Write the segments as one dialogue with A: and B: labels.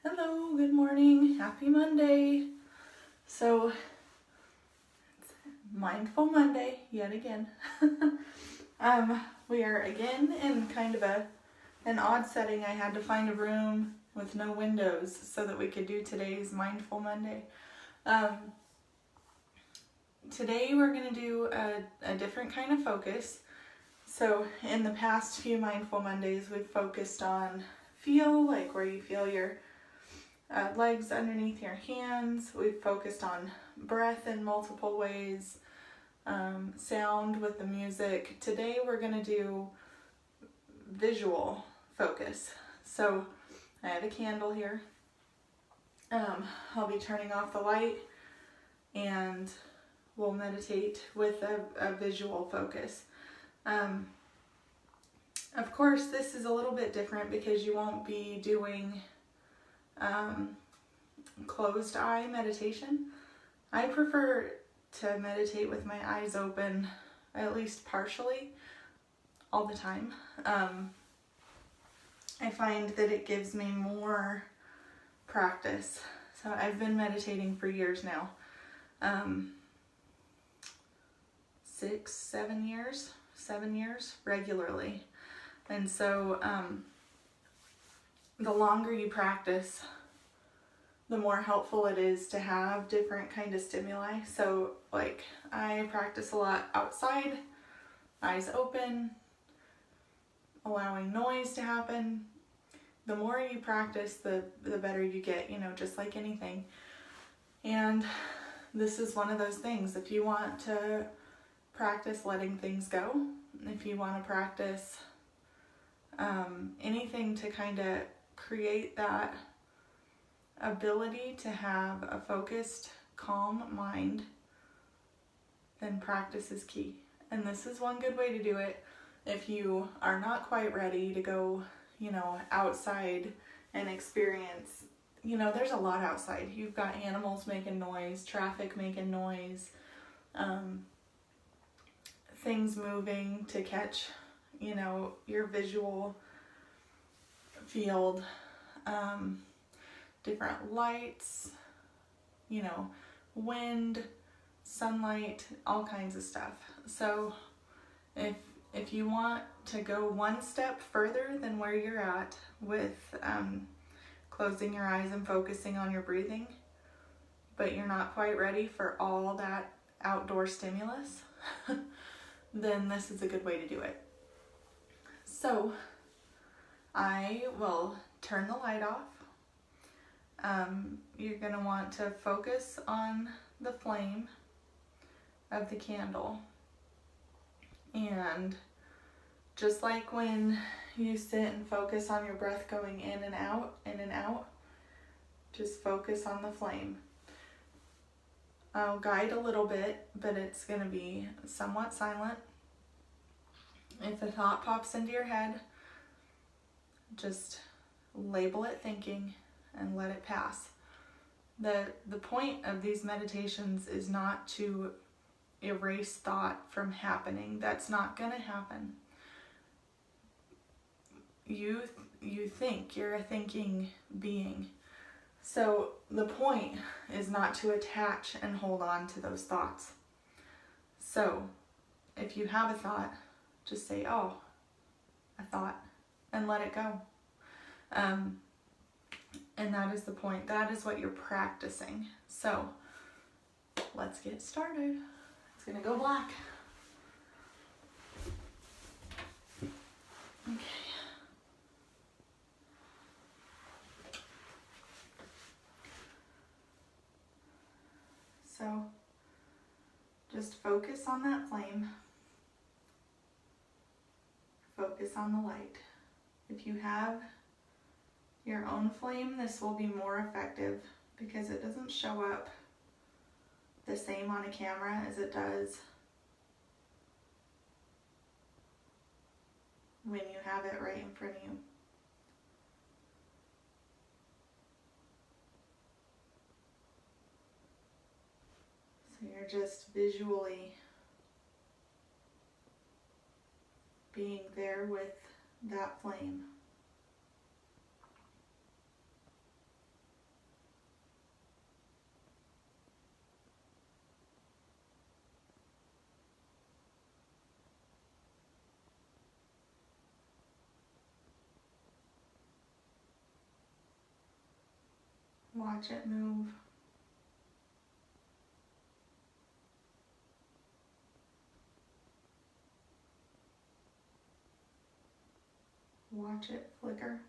A: Hello, good morning, happy Monday. So, it's Mindful Monday yet again. We are again in kind of an odd setting. I had to find a room with no windows so that we could do today's Mindful Monday. Today we're going to do a different kind of focus. So, in the past few Mindful Mondays, we've focused on feel, like where you feel your legs underneath your hands. We've focused on breath in multiple ways, sound with the music. Today we're going to do visual focus. So I have a candle here. I'll be turning off the light and we'll meditate with a visual focus. Of course, this is a little bit different because you won't be doing closed eye meditation. I prefer to meditate with my eyes open, at least partially, all the time. I find that it gives me more practice. So I've been meditating for years now. 7 years regularly. And so the longer you practice, the more helpful it is to have different kind of stimuli. So like I practice a lot outside, eyes open, allowing noise to happen. The more you practice, the better you get, just like anything. And this is one of those things. If you want to practice letting things go, if you want to practice anything to kind of create that ability to have a focused, calm mind, then practice is key. And this is one good way to do it if you are not quite ready to go, outside and experience. There's a lot outside. You've got animals making noise, traffic making noise, things moving to catch, your visual field, different lights, wind, sunlight, all kinds of stuff. So if you want to go one step further than where you're at with closing your eyes and focusing on your breathing, but you're not quite ready for all that outdoor stimulus, then this is a good way to do it. So I will turn the light off. You're going to want to focus on the flame of the candle. And just like when you sit and focus on your breath going in and out, just focus on the flame. I'll guide a little bit, but it's going to be somewhat silent. If a thought pops into your head, just label it thinking and let it pass. The point of these meditations is not to erase thought from happening. That's not going to happen. You think, you're a thinking being. So the point is not to attach and hold on to those thoughts. So if you have a thought, just say, oh, a thought, and let it go. And that is the point. That is what you're practicing. So let's get started. It's going to go black. Okay. So just focus on that flame. Focus on the light. If you have your own flame, this will be more effective because it doesn't show up the same on a camera as it does when you have it right in front of you. So you're just visually being there with that flame. Watch it move. Watch it flicker.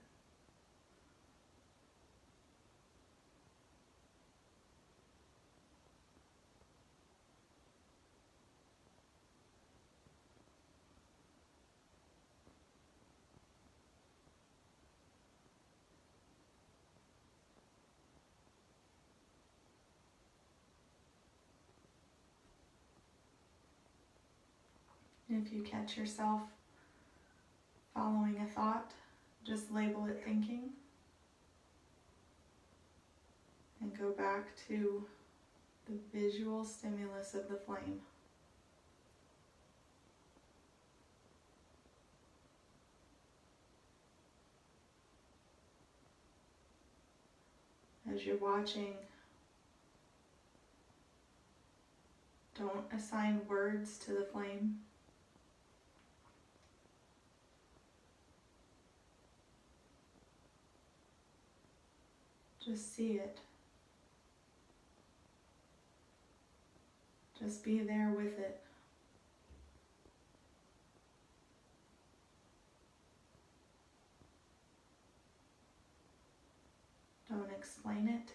A: If you catch yourself following a thought, just label it thinking and go back to the visual stimulus of the flame. As you're watching, don't assign words to the flame. Just see it. Just be there with it. Don't explain it.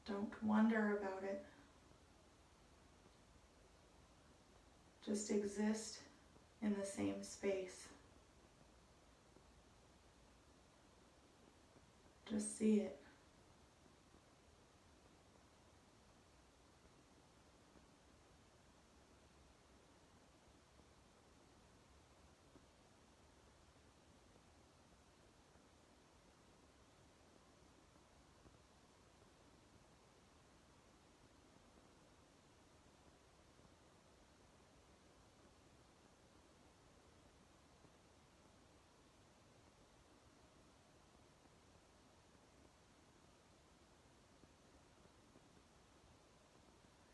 A: Don't wonder about it. Just exist in the same space. Just see it.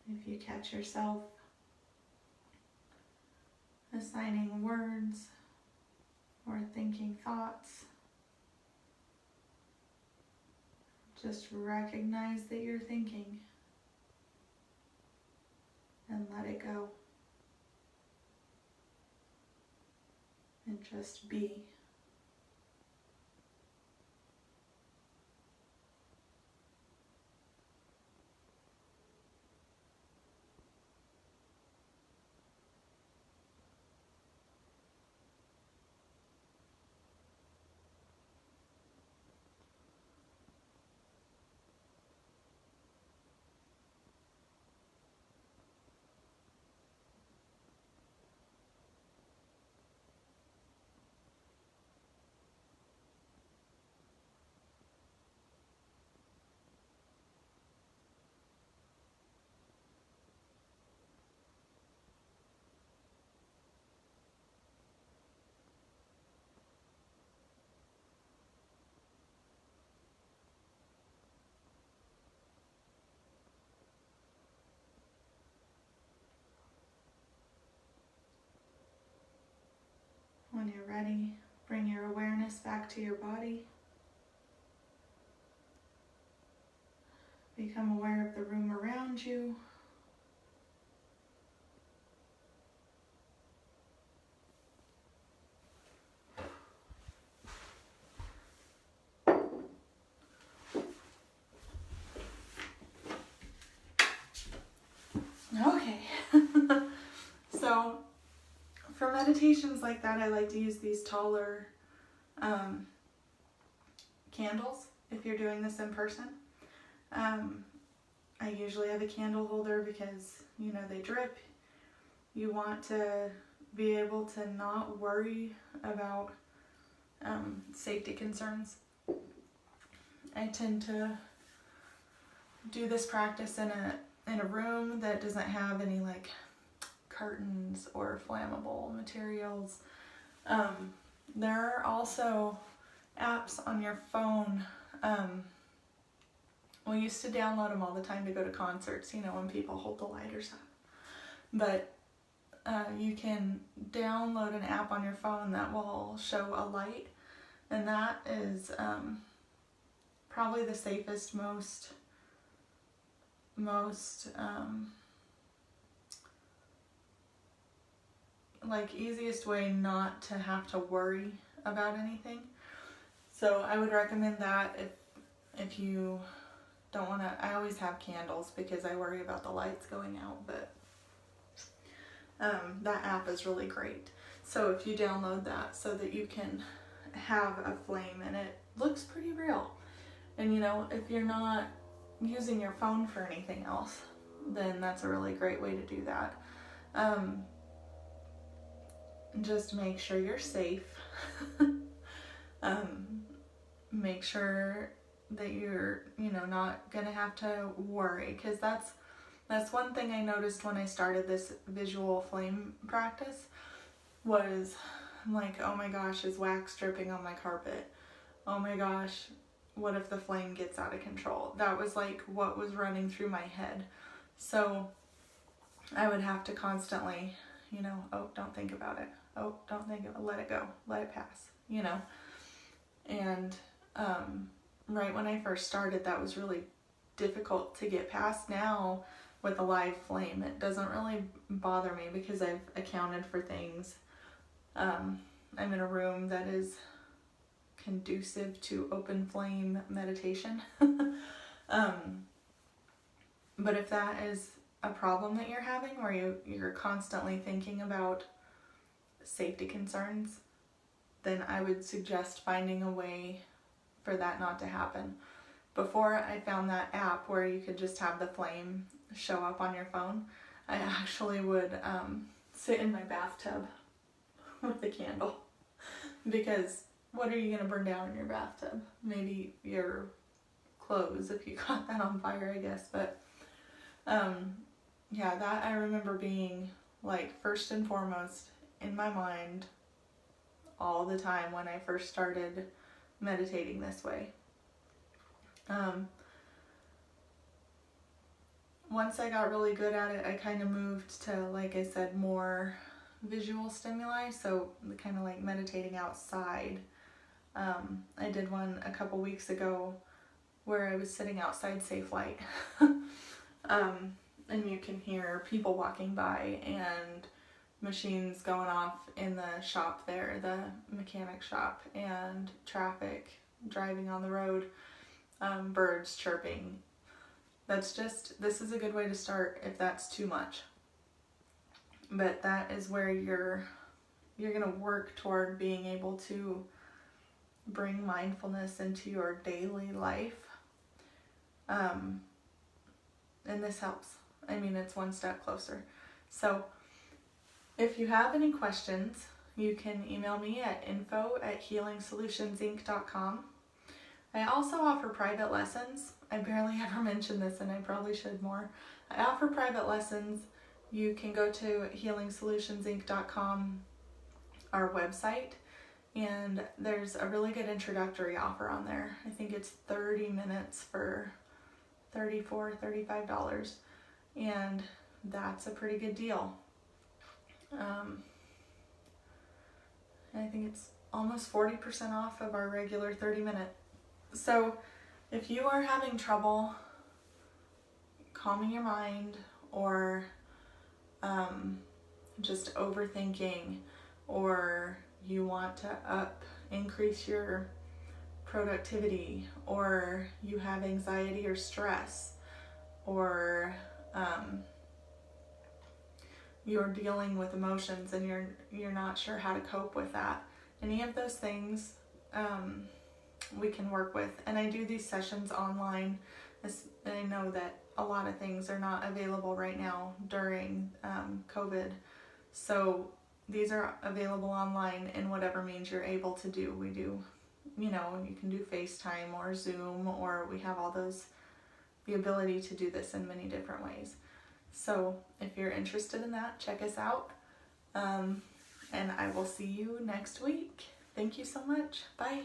A: If you catch yourself assigning words or thinking thoughts, just recognize that you're thinking and let it go. And just be. When you're ready, bring your awareness back to your body. Become aware of the room around you. Okay. So for meditations like that, I like to use these taller candles if you're doing this in person. I usually have a candle holder because, you know, they drip. You want to be able to not worry about safety concerns. I tend to do this practice in a room that doesn't have any like curtains or flammable materials. There are also apps on your phone. We used to download them all the time to go to concerts, you know, when people hold the lighters up. But you can download an app on your phone that will show a light And that is probably the safest, most like easiest way not to have to worry about anything. So I would recommend that if you don't want to. I always have candles because I worry about the lights going out, but that app is really great. So if you download that so that you can have a flame, and it looks pretty real. And you know, if you're not using your phone for anything else, then that's a really great way to do that. Just make sure you're safe. Make sure that you're, you know, not gonna have to worry, because that's one thing I noticed when I started this visual flame practice was, I'm like, oh my gosh, is wax dripping on my carpet? Oh my gosh, what if the flame gets out of control? That was like what was running through my head. So I would have to constantly, you know, oh, don't think about it. Oh, don't think about it. Let it go. Let it pass, you know. And right when I first started, that was really difficult to get past. Now with a live flame, it doesn't really bother me because I've accounted for things. I'm in a room that is conducive to open flame meditation. But if that is a problem that you're having, where you're constantly thinking about safety concerns, then I would suggest finding a way for that not to happen. Before I found that app where you could just have the flame show up on your phone, I actually would sit in my bathtub with a candle, because what are you going to burn down in your bathtub? Maybe your clothes if you caught that on fire, I guess. But yeah, that I remember being like first and foremost in my mind all the time when I first started meditating this way. Once I got really good at it, I kind of moved to, like I said, more visual stimuli, so kind of like meditating outside. I did one a couple weeks ago where I was sitting outside Safe Light, and you can hear people walking by and machines going off in the shop there, the mechanic shop, and traffic driving on the road, birds chirping. This is a good way to start if that's too much. But that is where you're going to work toward being able to bring mindfulness into your daily life. And this helps. I mean, it's one step closer. So if you have any questions, you can email me at info@healingsolutionsinc.com. I also offer private lessons. I barely ever mention this, and I probably should more. I offer private lessons. You can go to healingsolutionsinc.com, our website, and there's a really good introductory offer on there. I think it's 30 minutes for $34, $35, and that's a pretty good deal. I think it's almost 40% off of our regular 30-minute. So if you are having trouble calming your mind, or just overthinking, or you want to increase your productivity, or you have anxiety or stress, or you're dealing with emotions and you're not sure how to cope with that, any of those things we can work with. And I do these sessions online. I know that a lot of things are not available right now during COVID, so these are available online in whatever means you're able to do. We do, you know, you can do FaceTime or Zoom, or we have the ability to do this in many different ways. So if you're interested in that, check us out, and I will see you next week. Thank you so much. Bye.